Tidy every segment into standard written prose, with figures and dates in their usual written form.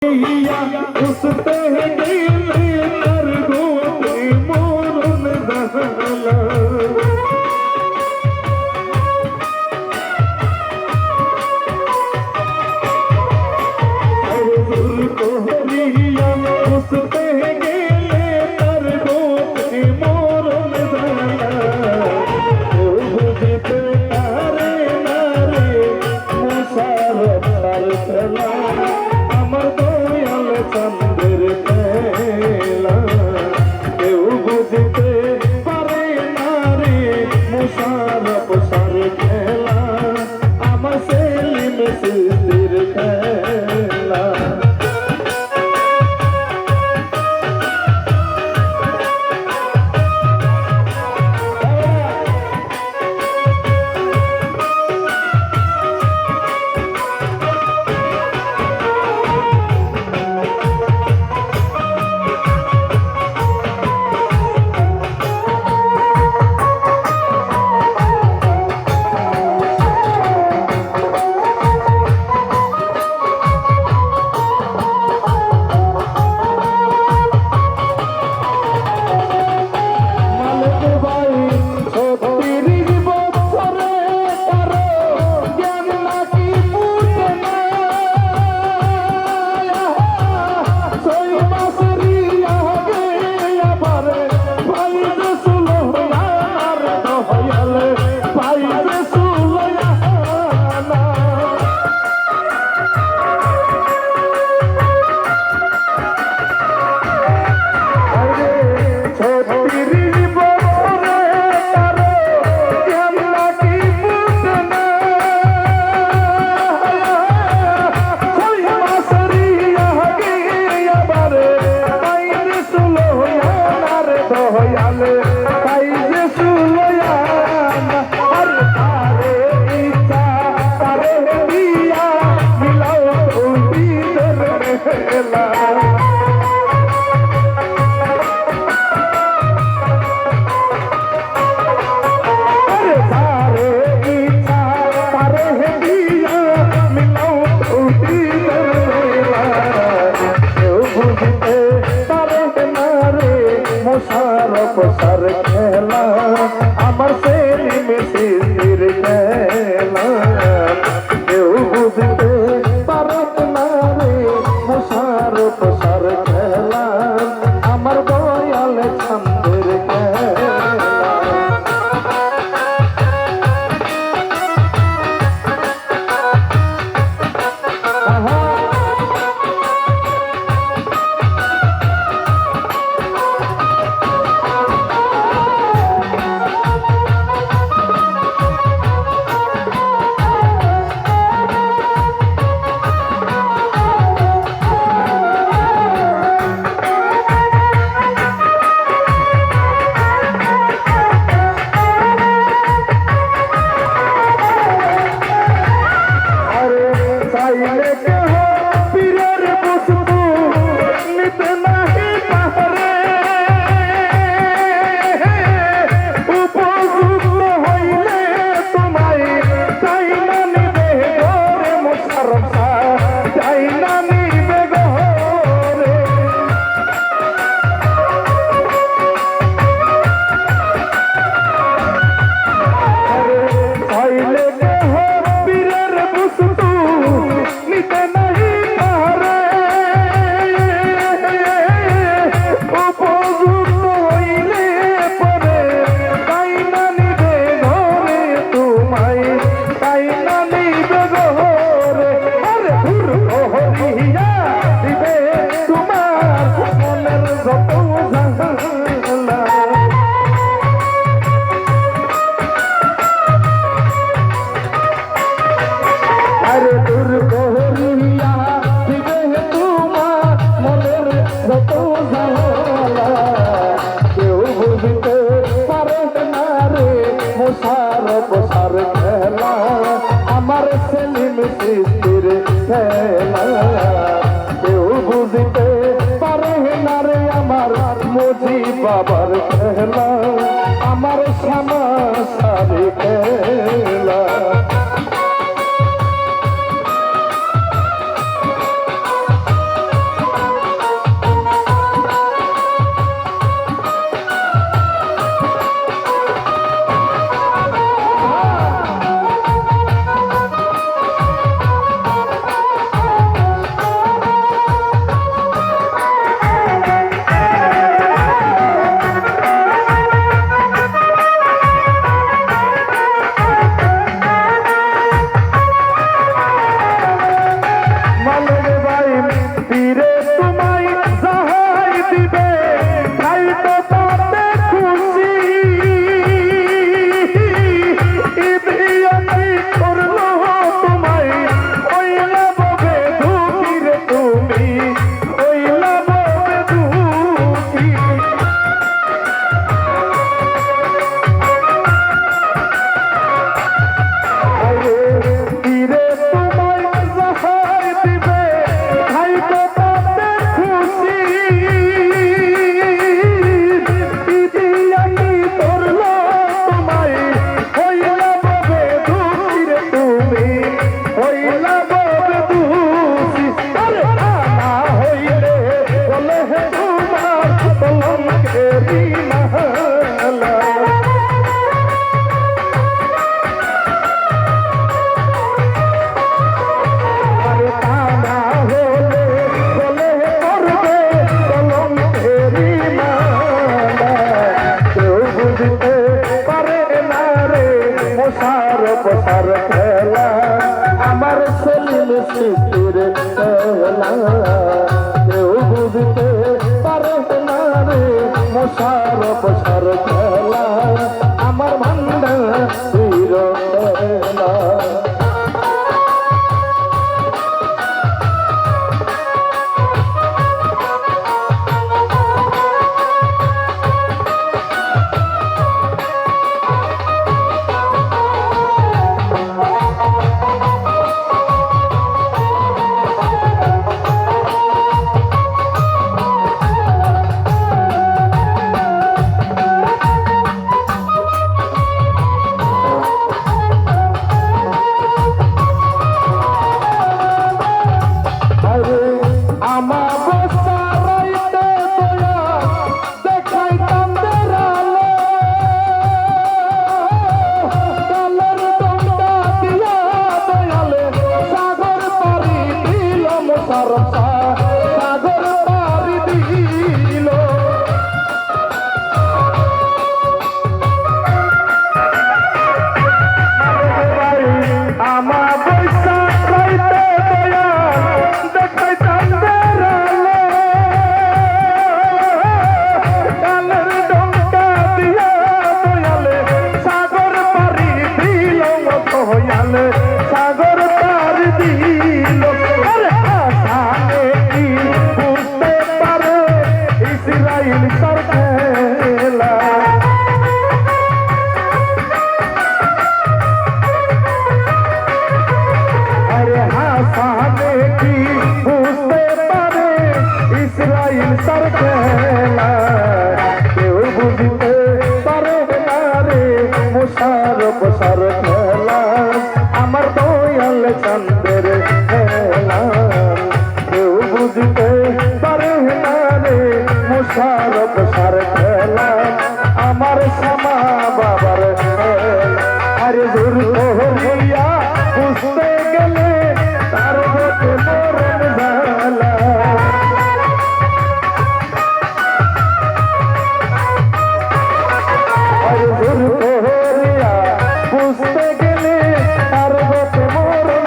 उसते दिल कर गोते मोरन दहला उसते गेले कर गोते मोरन दहला बुझते तारे नारे मुसारफ तार चला আমার দয়াল চন্দ্রের খেলা কেউ বুঝতে পারে না রে মুশারফ সার খেলা আমার সেলিম সিদ্দির খেলা মুশারফ সার খেলা আমার সেলিম সিদ্দির খেলা কেউ বুঝতে পারে না রে মুশারফ সার বসার খেলা আমার সেলিম স্মৃতির খেলা কেউ বুঝতে পারে না রে মশার বসার খেলা আমার ভান্ডারির খেলা সাগর পারি দিল আমার বৈশা খাইতে দয়া দেখাই চাঁদের আলো কালের ডঙ্কা দিয়া দয়ালে সাগর পারি দিল দয়ালে সাগর পারি দিল ইসরাইল সরকেলা আরে হাসানে কি বুঝতে পারে ইসরাইল সরকেলা কেউ বুঝতে পারে না রে মুশারফ সরকেলা আমার দয়াল চন্দ্রের খেলা কেউ বুঝতে পারে না রে মুশারফ সার খেলা আমার শ্যামা বাবার আরে জোর হইয়া বুঝতে গেলে তার হতে মরণ জ্বালা আরে জোর হইয়া বুঝতে গেলে তার হতে মরণ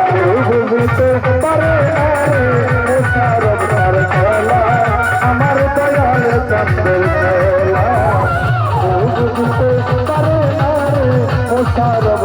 কেউ বুঝতে পারে না রে মুশারফ সার খেলা আমার দয়াল চন্দ্রের খেলা বুঝতে পারে না রে মুশারফ